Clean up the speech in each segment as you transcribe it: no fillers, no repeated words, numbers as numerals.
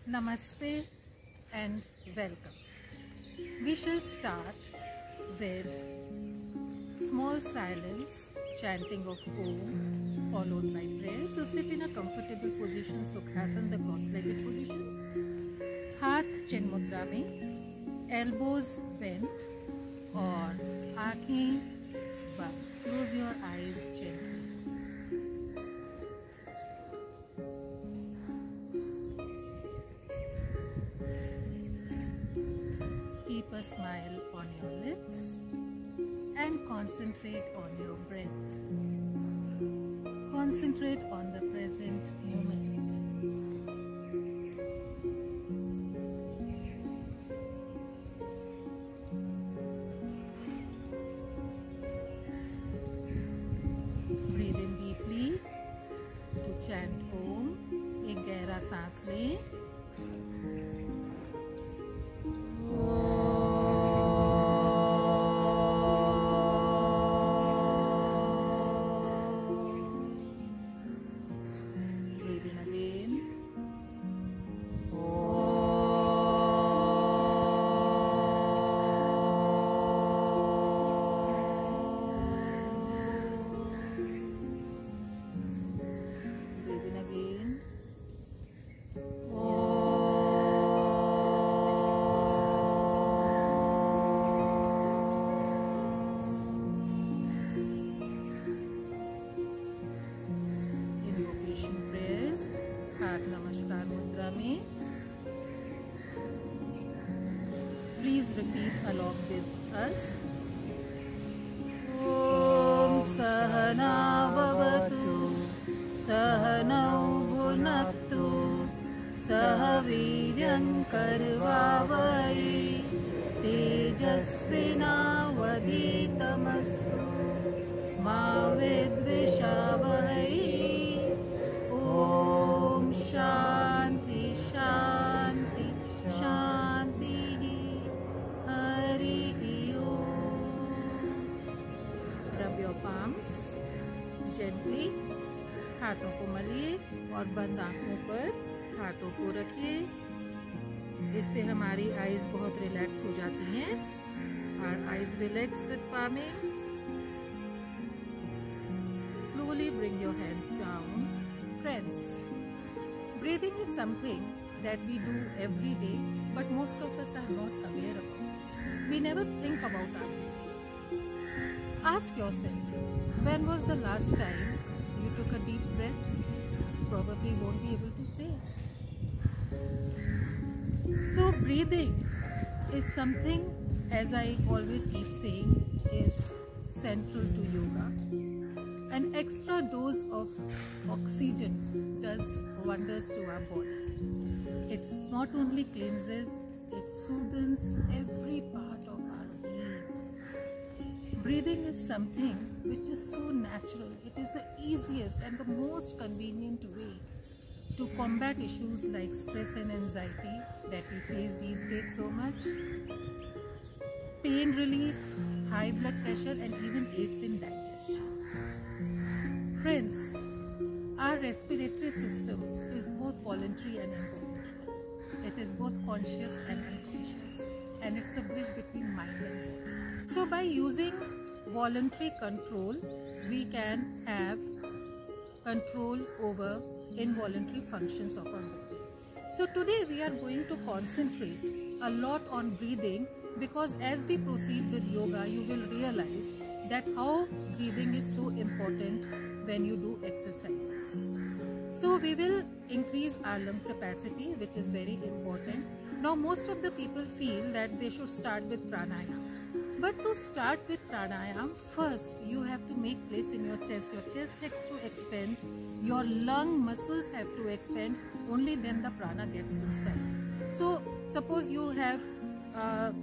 Namaste and welcome. We shall start with small silence, chanting of Om, followed by prayer. So sit in a comfortable position, Sukhasana, the cross-legged position. हाथ चिन मुद्रा में, elbows bent और आँखें बंद. Close your eyes gently. Keep a smile on your lips and concentrate on your breath. Concentrate on the present moment. Breathe in deeply to chant Om. एक गहरा सांस लें. नमस्कार मुद्रा में. Please repeat along with us. Om Sahana Bhavatu Sahanau Bhunaktu Sahaviryam Karvavai Tejasvinavaditamastu Ma Vidvishavahai. Om Shanti Shanti Shanti Hari Om. Rub your palms gently. हाथों को मलिए और बंद आंखों पर हाथों को रखिए. इससे हमारी आईज बहुत रिलैक्स हो जाती हैं. Our eyes relax with palming. Slowly bring your hands down. Friends, breathing is something that we do every day, but most of us are not aware of it. We never think about our breathing. Ask yourself, when was the last time you took a deep breath? Probably won't be able to say. So breathing is something, as I always keep saying, is central to yoga. An extra dose of oxygen does wonders to our body. It not only cleanses, it soothes every part of our being. Breathing is something which is so natural. It is the easiest and the most convenient way to combat issues like stress and anxiety that we face these days so much. Pain relief, high blood pressure, and even aids in digestion. Friends, our respiratory system is both voluntary and involuntary. It is both conscious and unconscious, and it's a bridge between mind and body. So by using voluntary control, we can have control over involuntary functions of our body. So today we are going to concentrate a lot on breathing, because as we proceed with yoga, you will realize that how breathing is so important when you do exercises. So we will increase our lung capacity, which is very important. Now most of the people feel that they should start with pranayama. But to start with pranayama, first you have to make place in your chest. Your chest has to expand, your lung muscles have to expand, only then the prana gets inside. So suppose you have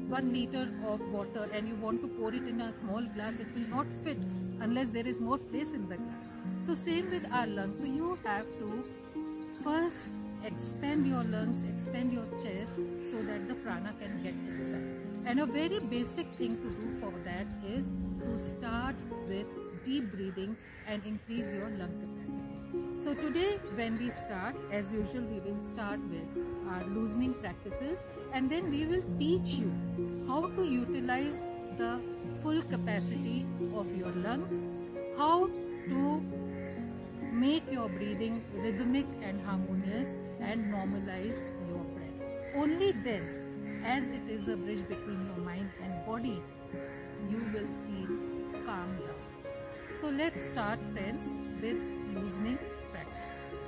1 liter of water and you want to pour it in a small glass, it will not fit unless there is more place in the glass. So same with our lungs. So you have to first expand your lungs, expand your chest so that the prana can get inside. And a very basic thing to do for that is to start with deep breathing and increase your lung capacity. So today when we start, as usual, we will start with our loosening practices, and then we will teach you how to utilize the full capacity of your lungs, how to make your breathing rhythmic and harmonious and normalize your breath. Only then, as it is a bridge between your mind and body, you will feel calm down. So let's start, friends, with loosening practices.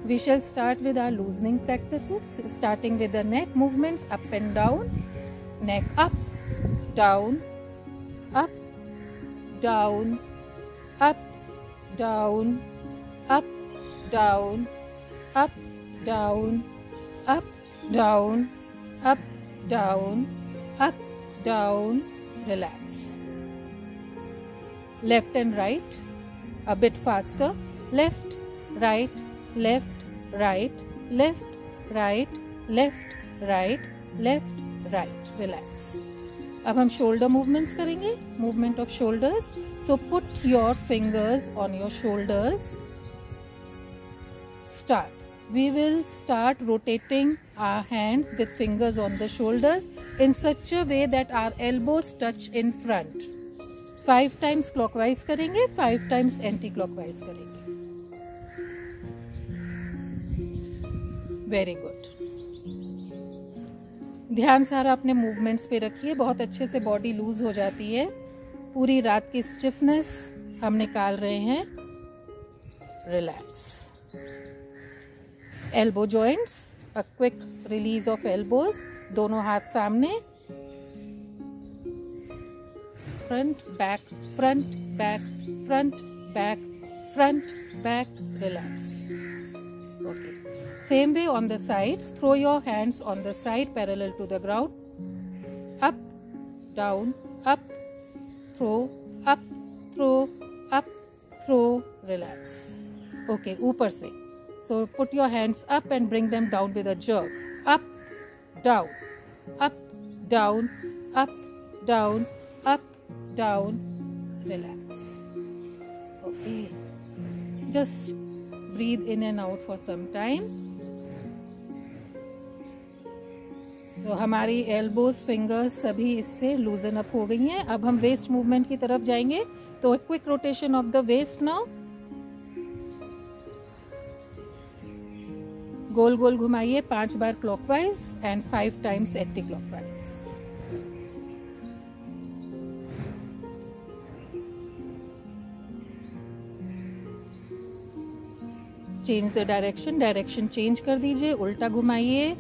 We shall start with our loosening practices, starting with the neck movements up and down. Neck up, down, up, down, up, down, up, down, up, down, up, down, up, down, up, down. Relax. Left and right, a bit faster. Left, right, left, right, left, right, left, right, left, right. Relax. अब हम shoulder movements करेंगे. Movement of shoulders. So put your fingers on your shoulders. Start. We will start rotating our hands with fingers on the shoulders in such a way that our elbows touch in front. 5 times clockwise करेंगे, 5 times anti-clockwise करेंगे. Very good. ध्यान सारा अपने movements पे रखिए. बहुत अच्छे से बॉडी लूज हो जाती है. पूरी रात की स्टिफनेस हम निकाल रहे हैं. Relax. Elbow joints, a quick release of elbows. दोनों हाथ सामने. Front back, front back, front back, front back. Relax. Okay. Same way on the sides. Throw your hands on the side parallel to the ground. Up, down, up, throw, up, throw, up, throw. Relax. Okay, ऊपर से. So put your hands up and bring them down with a jerk. Up, down, up, down, up, down, up, down. Relax. Okay. Just breathe in and out for some time. तो हमारी elbows, fingers सभी इससे लूजन up हो गई हैं. अब हम waste movement की तरफ जाएंगे. तो quick rotation of the waist now. गोल गोल घुमाइए 5 बार clockwise and 5 times anti clockwise. Change the direction. Direction change कर दीजिए. उल्टा घुमाइए.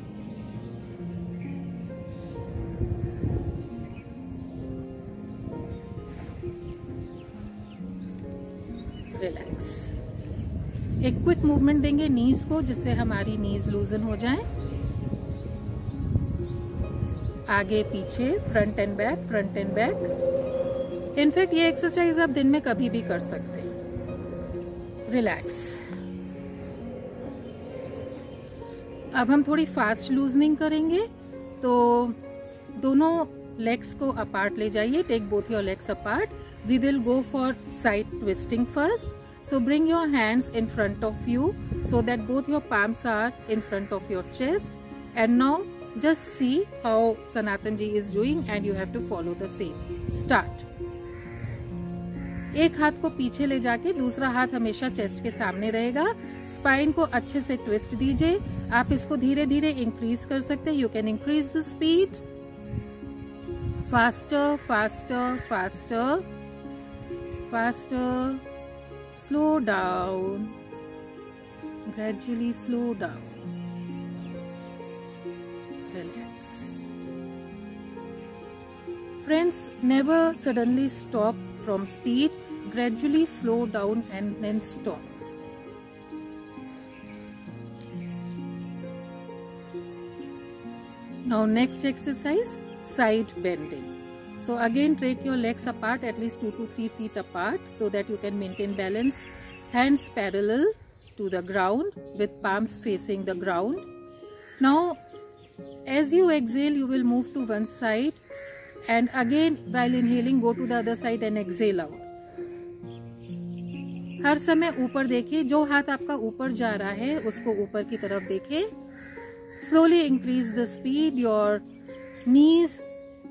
रिलैक्स. एक क्विक मूवमेंट देंगे नीज को, जिससे हमारी नीज लूजन हो जाए. आगे पीछे, front end back, front end back. In fact ये एक्सरसाइज आप दिन में कभी भी कर सकते हैं. रिलैक्स. अब हम थोड़ी फास्ट लूजनिंग करेंगे. तो दोनों लेग्स को अपार्ट ले जाइए. Take both your legs apart. We will go for side twisting first. So bring your hands in front of you so that both your palms are in front of your chest. And now just see how Sanatan ji is doing and you have to follow the same. Start. एक हाथ को पीछे ले जाके दूसरा हाथ हमेशा chest के सामने रहेगा. स्पाइन को अच्छे से ट्विस्ट दीजिए. आप इसको धीरे धीरे इंक्रीज कर सकते हैं. You can increase the speed. Faster, faster, faster. Faster, slow down, gradually slow down. Relax. Friends, never suddenly stop from speed. Gradually slow down and then stop. Now next exercise, side bending. So again, take your legs apart at least 2 to 3 feet apart so that you can maintain balance. Hands parallel to the ground with palms facing the ground. Now As you exhale, you will move to one side, and again while inhaling go to the other side and exhale out. हर समय ऊपर देखिए, जो हाथ आपका ऊपर जा रहा है उसको ऊपर की तरफ देखिए. Slowly increase the speed. Your knees,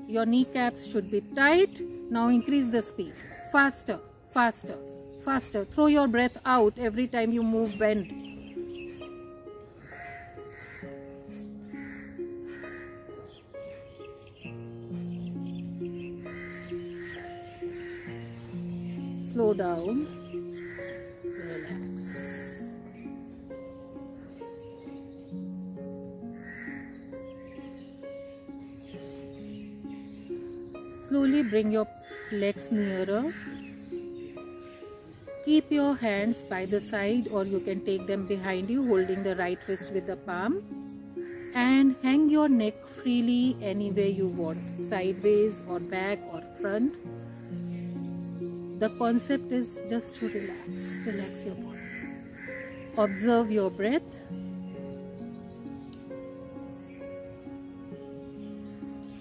your kneecaps should be tight. Now increase the speed. Faster, faster, faster. Throw your breath out every time you move, bend. Slow down. Relax. Slowly bring your legs nearer. Keep your hands by the side, or you can take them behind you, holding the right wrist with the palm. And hang your neck freely anywhere you want, sideways or back or front. The concept is just to relax. Relax your body. Observe your breath.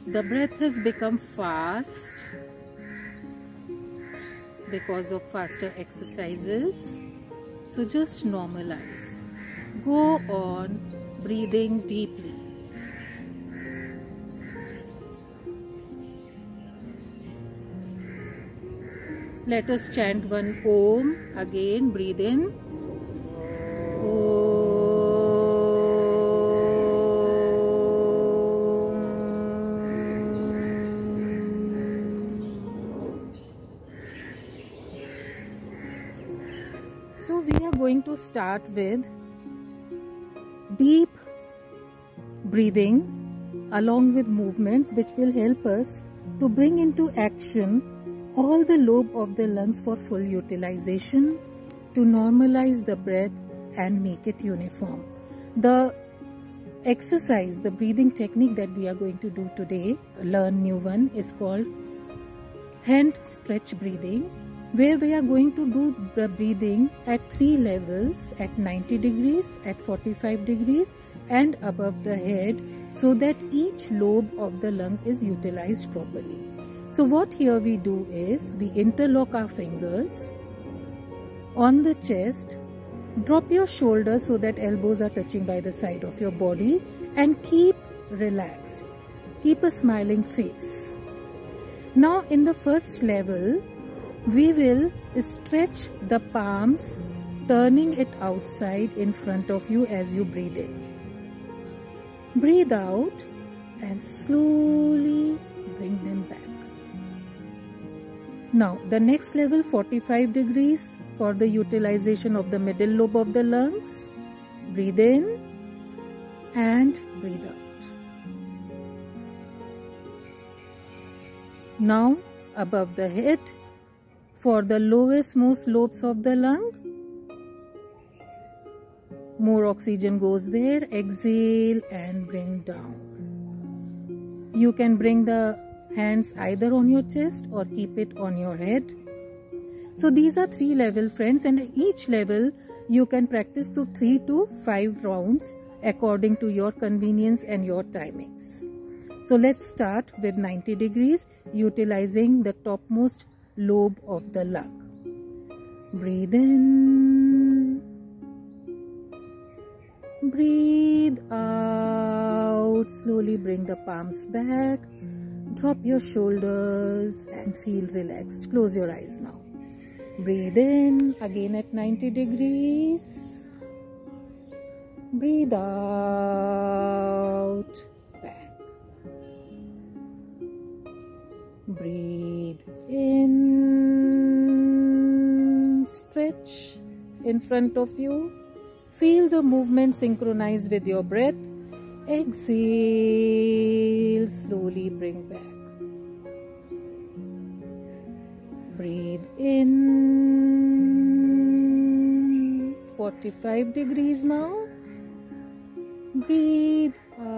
The breath has become fast because of faster exercises. So just normalize. Go on breathing deeply. Let us chant one Om. Again, breathe in. So we are going to start with deep breathing along with movements which will help us to bring into action all the lobe of the lungs for full utilization, to normalize the breath and make it uniform. The exercise, the breathing technique that we are going to do today, learn new one, is called hand stretch breathing, where we are going to do the breathing at 3 levels, at 90 degrees, at 45 degrees and above the head, so that each lobe of the lung is utilized properly. So what here we do is, we interlock our fingers on the chest, drop your shoulders so that elbows are touching by the side of your body, and keep relaxed. Keep a smiling face. Now in the first level, we will stretch the palms, turning it outside in front of you as you breathe in. Breathe out and slowly bring them back. Now the next level, 45 degrees, for the utilization of the middle lobe of the lungs. Breathe in and breathe out. Now above the head, for the lowest most lobes of the lung, more oxygen goes there. Exhale and bring down. You can bring the hands either on your chest or keep it on your head. So these are 3 level, friends, and each level you can practice to 3 to 5 rounds according to your convenience and your timings. So let's start with 90 degrees, utilizing the topmost lobe of the lung. Breathe in, breathe out. Slowly bring the palms back, drop your shoulders and feel relaxed. Close your eyes now. Breathe in, again at 90 degrees. Breathe out, back. Breathe in, stretch in front of you. Feel the movement synchronize with your breath. Exhale, slowly bring back. Breathe in, 45 degrees now. Breathe out.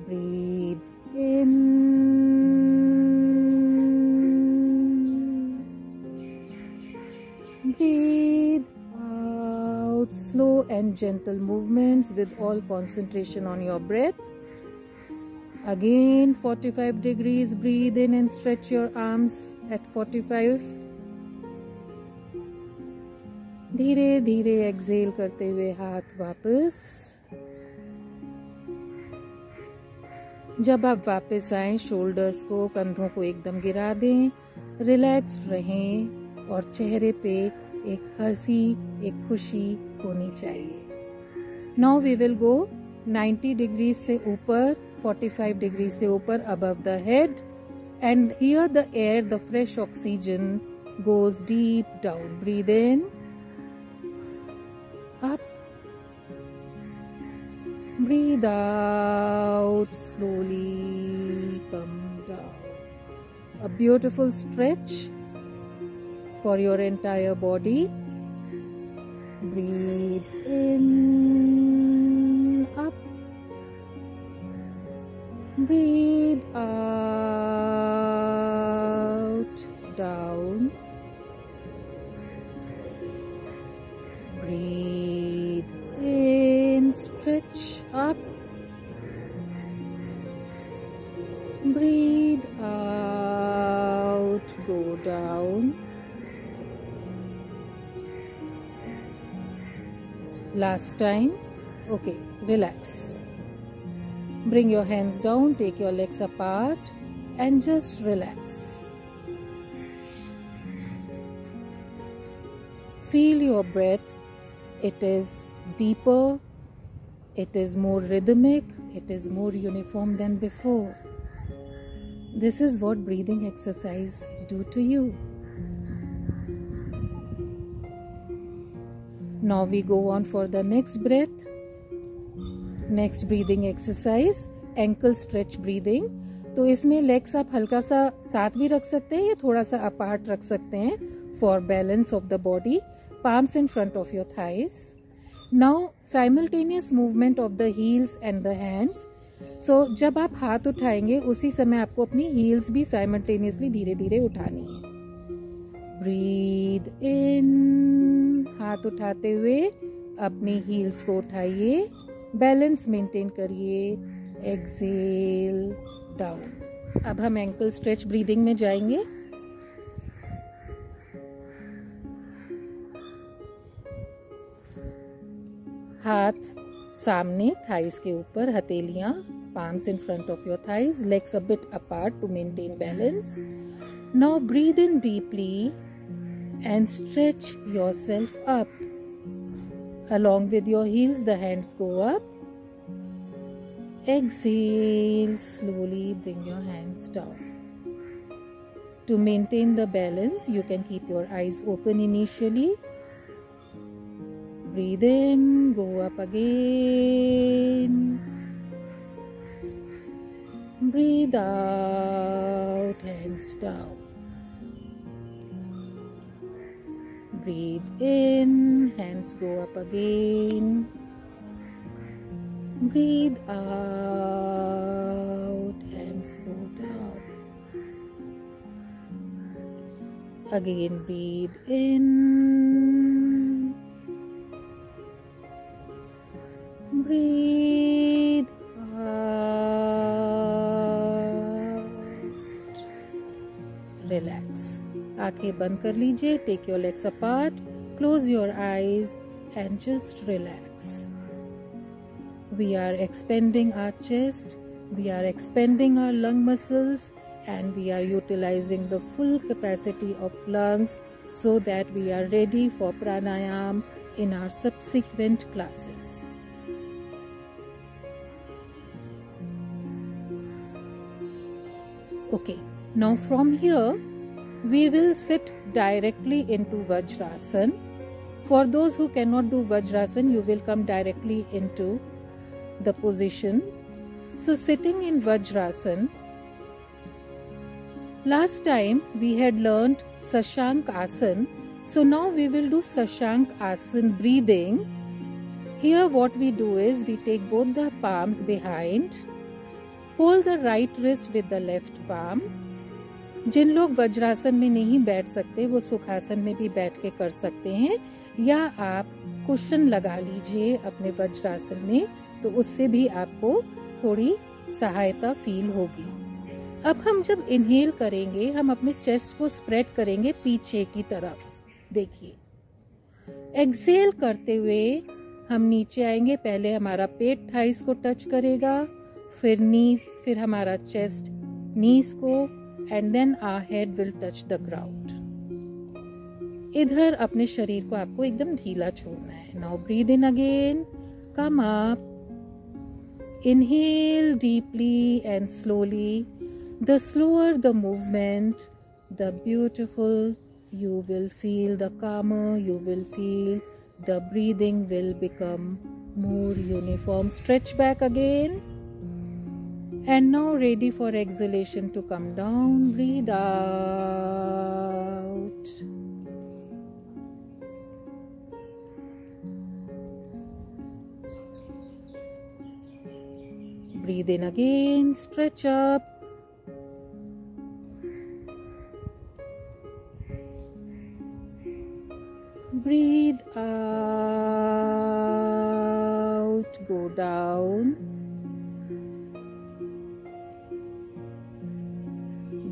Breathe in. Breathe out. and gentle movements with all concentration on your breath. Again 45 degrees. Breathe in and stretch your arms at 45. धीरे धीरे Excel करते हुए हाथ वापस. जब आप वापस आए, शोल्डर्स को, कंधों को एकदम गिरा दें. रिलैक्स्ड रहें और चेहरे पे एक हंसी, एक खुशी होनी चाहिए. Now we will go 90 degree से ऊपर, 45 डिग्री से ऊपर above the head, and here the air, the fresh oxygen goes deep down. Breathe in, up, breathe out, slowly come down. A beautiful stretch for your entire body. Breathe in, up, breathe out, down, breathe in, stretch up, breathe out, go down. Last time. Okay, relax. Bring your hands down, take your legs apart and just relax. Feel your breath. It is deeper, it is more rhythmic, it is more uniform than before. This is what breathing exercise do to you. Now we go on for the next breath. Next breathing exercise, ankle stretch breathing. तो इसमें legs आप हल्का सा साथ भी रख सकते हैं या थोड़ा सा apart रख सकते हैं for balance of the body. Palms in front of your thighs. Now simultaneous movement of the heels and the hands. So जब आप हाथ उठाएंगे उसी समय आपको अपनी heels भी simultaneously धीरे धीरे उठानी है. Breathe in, हाथ उठाते हुए अपनी हील्स को उठाइए, बैलेंस मेंटेन करिए. Exhale, down. अब हम एंकल स्ट्रेच ब्रीदिंग में जाएंगे. हाथ सामने थाइस के ऊपर, हथेलियां palms in front of your thighs, legs a bit apart to maintain balance. Now breathe in deeply and stretch yourself up. Along with your heels, the hands go up. Exhale, slowly bring your hands down. To maintain the balance, you can keep your eyes open initially. Breathe in, go up again. Breathe out, hands down. Breathe in, hands go up again. Breathe out, hands go down. Again, breathe in. Breathe out. Relax. आंखें बंद कर लीजिए. Take your legs apart. Close your eyes and just relax. We are expanding our chest. We are expanding our lung muscles, and we are utilizing the full capacity of lungs so that we are ready for pranayam in our subsequent classes. Okay, now from here we will sit directly into Vajrasana. For those who cannot do Vajrasana, you will come directly into the position. So sitting in Vajrasana, last time we had learned Sashank Asana. So now we will do Sashank Asana breathing. Here what we do is we take both the palms behind. Hold the right wrist with the left palm. जिन लोग वज्रासन में नहीं बैठ सकते वो सुखासन में भी बैठ के कर सकते हैं. या आप कुशन लगा लीजिए अपने वज्रासन में, तो उससे भी आपको थोड़ी सहायता फील होगी। अब हम जब इनहेल करेंगे, हम अपने चेस्ट को स्प्रेड करेंगे पीछे की तरफ। देखिए, एक्सेल करते हुए हम नीचे आएंगे। पहले हमारा पेट थाइस को टच करेगा, फिर नीज, फिर हमारा चेस्ट नीज को, and then our head will touch the ground. इधर अपने शरीर को आपको एकदम ढीला छोड़ना है। Now breathe in again, come up, inhale deeply and slowly. The slower the movement, the beautiful you will feel, the calmer you will feel, the breathing will become more uniform. Stretch back again. And now ready for exhalation to come down. Breathe out. Breathe in again, stretch up. Breathe out, go down.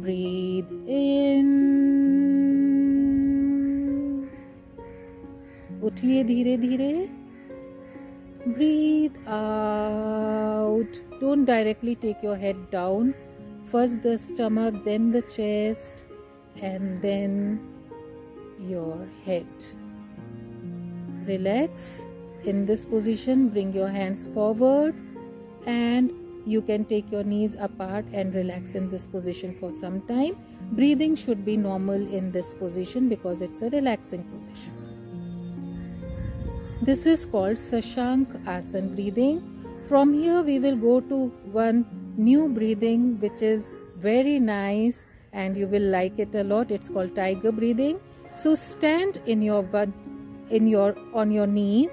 Breathe in. उठिए धीरे धीरे. Breathe out. Don't directly take your head down. First the stomach, then the chest, and then your head. Relax in this position. Bring your hands forward, and you can take your knees apart and relax in this position for some time. Breathing should be normal in this position because it's a relaxing position. This is called Shashank Asana breathing. From here we will go to one new breathing which is very nice and you will like it a lot. It's called tiger breathing. So stand on your knees.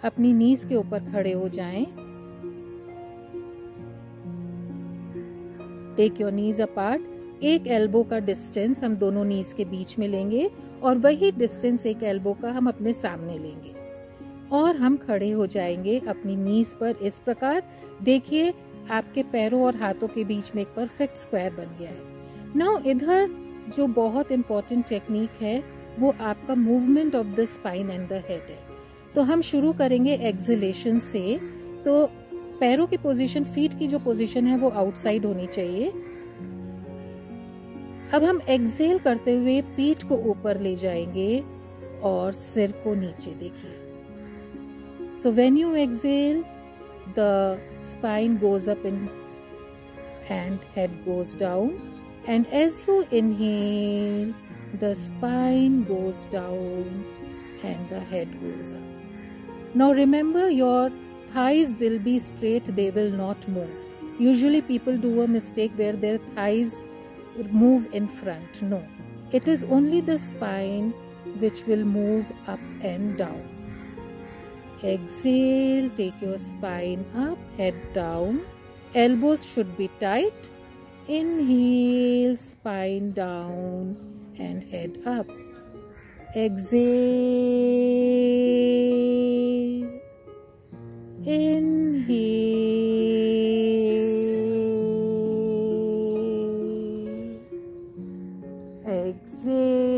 अपनी knees के ऊपर खड़े हो जाएं. Take your knees apart. एक elbow का distance हम दोनों knees के बीच में लेंगे और वही distance एक elbow का हम अपने सामने लेंगे और हम खड़े हो जाएंगे अपनी नीज पर इस प्रकार. देखिए, आपके पैरों और हाथों के बीच में एक परफेक्ट स्क्वायर बन गया है. नाउ इधर जो बहुत इंपॉर्टेंट टेक्निक है वो आपका movement of the spine and the head है. तो हम शुरू करेंगे एक्सहेलेशन से. तो पैरों की पोजीशन, फीट की जो पोजीशन है वो आउटसाइड होनी चाहिए. अब हम एक्सहेल करते हुए पीठ को ऊपर ले जाएंगे और सिर को नीचे. देखिए, so when you exhale, the spine goes up and head goes down, and as you inhale, the spine goes down and the head goes up. Now remember, your thighs will be straight, they will not move. Usually people do a mistake where their thighs move in front. No, it is only the spine which will move up and down. Exhale, take your spine up, head down, elbows should be tight. Inhale, spine down and head up. Exhale, inhale, exhale.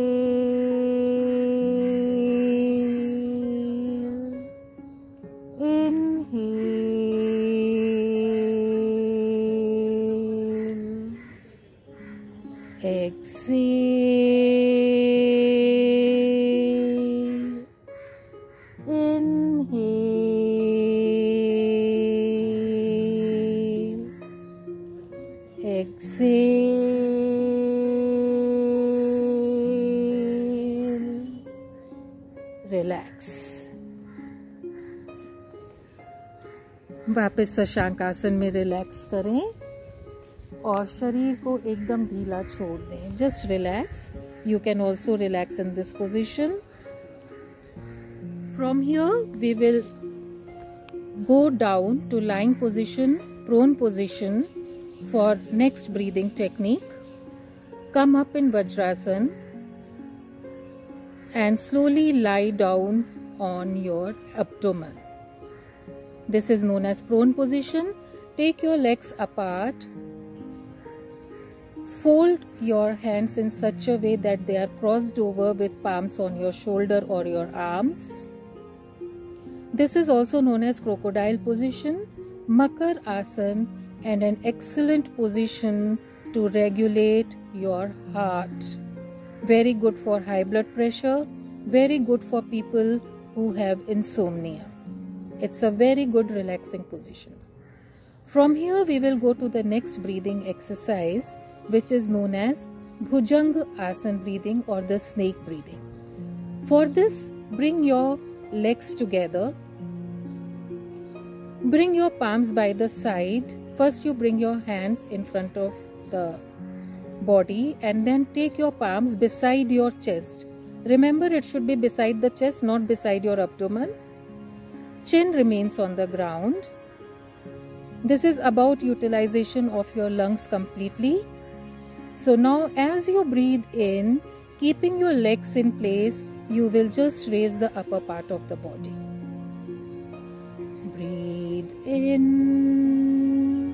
Relax. वापस शशांक आसन में relax करें और शरीर को एकदम ढीला छोड़ दें. Just relax. You can also relax in this position. From here we will go down to lying position, prone position for next breathing technique. Come up in Vajrasana and slowly lie down on your abdomen. This is known as prone position. Take your legs apart. Fold your hands in such a way that they are crossed over with palms on your shoulder or your arms. This is also known as crocodile position, Makar Asana, and an excellent position to regulate your heart. Very good for high blood pressure, very good for people who have insomnia. It's a very good relaxing position. From here we will go to the next breathing exercise, which is known as Bhujanga Asana breathing or the snake breathing. For this, bring your legs together. Bring your palms by the side. First you bring your hands in front of the body and then take your palms beside your chest. Remember, it should be beside the chest, not beside your abdomen. Chin remains on the ground. This is about utilization of your lungs completely. So now as you breathe in, keeping your legs in place, you will just raise the upper part of the body. Breathe in.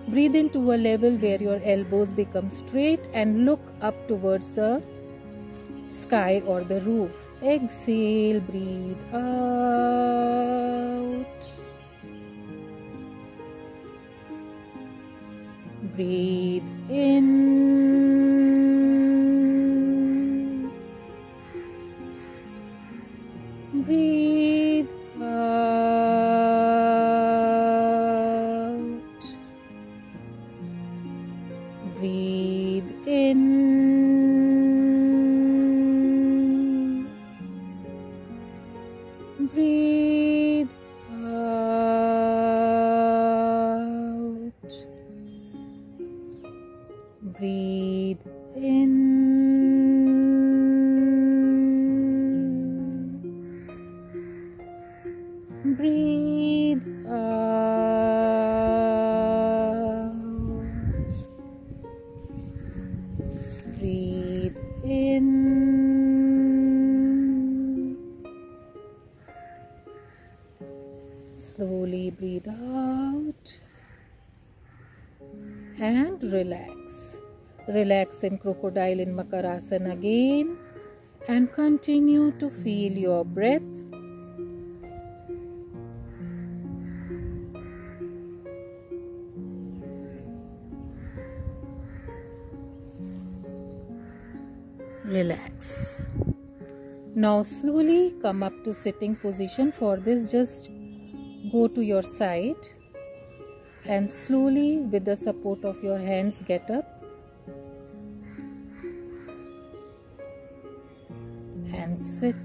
Breathe into a level where your elbows become straight and look up towards the sky or the roof. Exhale, breathe out. Breathe in. Breathe out. Breathe in. Breathe out. Breathe in. Breathe out. Breathe in. Slowly breathe out and relax. Relax in crocodile in Makar Asana again and continue to feel your breath. Relax. Now slowly come up to sitting position. For this, just go to your side and slowly with the support of your hands get up and sit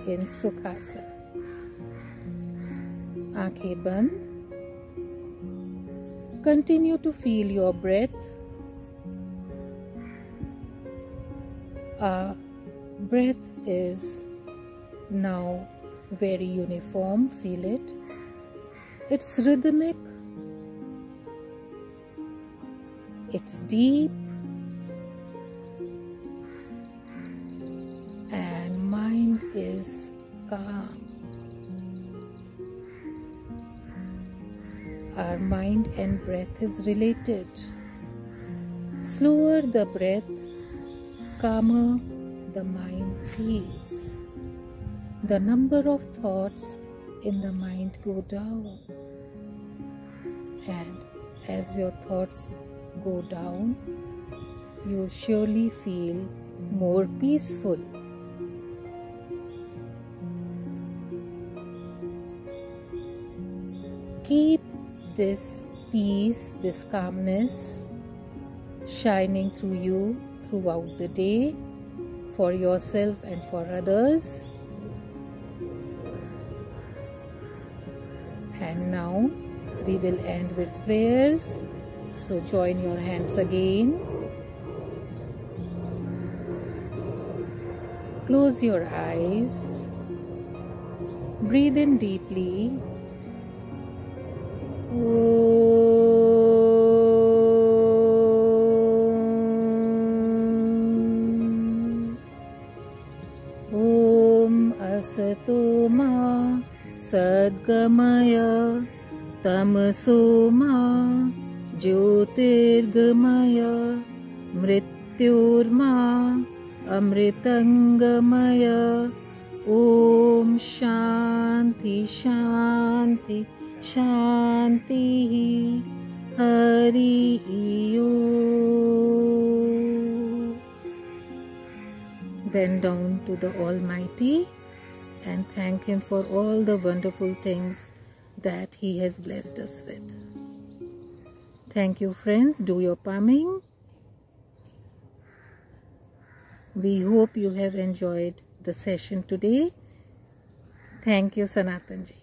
in Sukhasana. Aankhein band. Continue to feel your breath. Our breath is now very uniform. Feel it. It's rhythmic. It's deep. And mind is calm. Our mind and breath is related. Slower the breath, calmer the mind feels. The number of thoughts in the mind go down. And as your thoughts go down, you surely feel more peaceful. Keep this peace, this calmness shining through you throughout the day for yourself and for others. And now we will end with prayers. So join your hands again. Close your eyes. Breathe in deeply. Om. Gamaya Tamasoma Jyotirgamaya Mrityurma Amritangamaya. Om Shanti Shanti Shanti Hari Om. Bend down to the Almighty and thank Him for all the wonderful things that He has blessed us with. Thank you, friends. Do your palming. We hope you have enjoyed the session today. Thank you, Sanatan ji.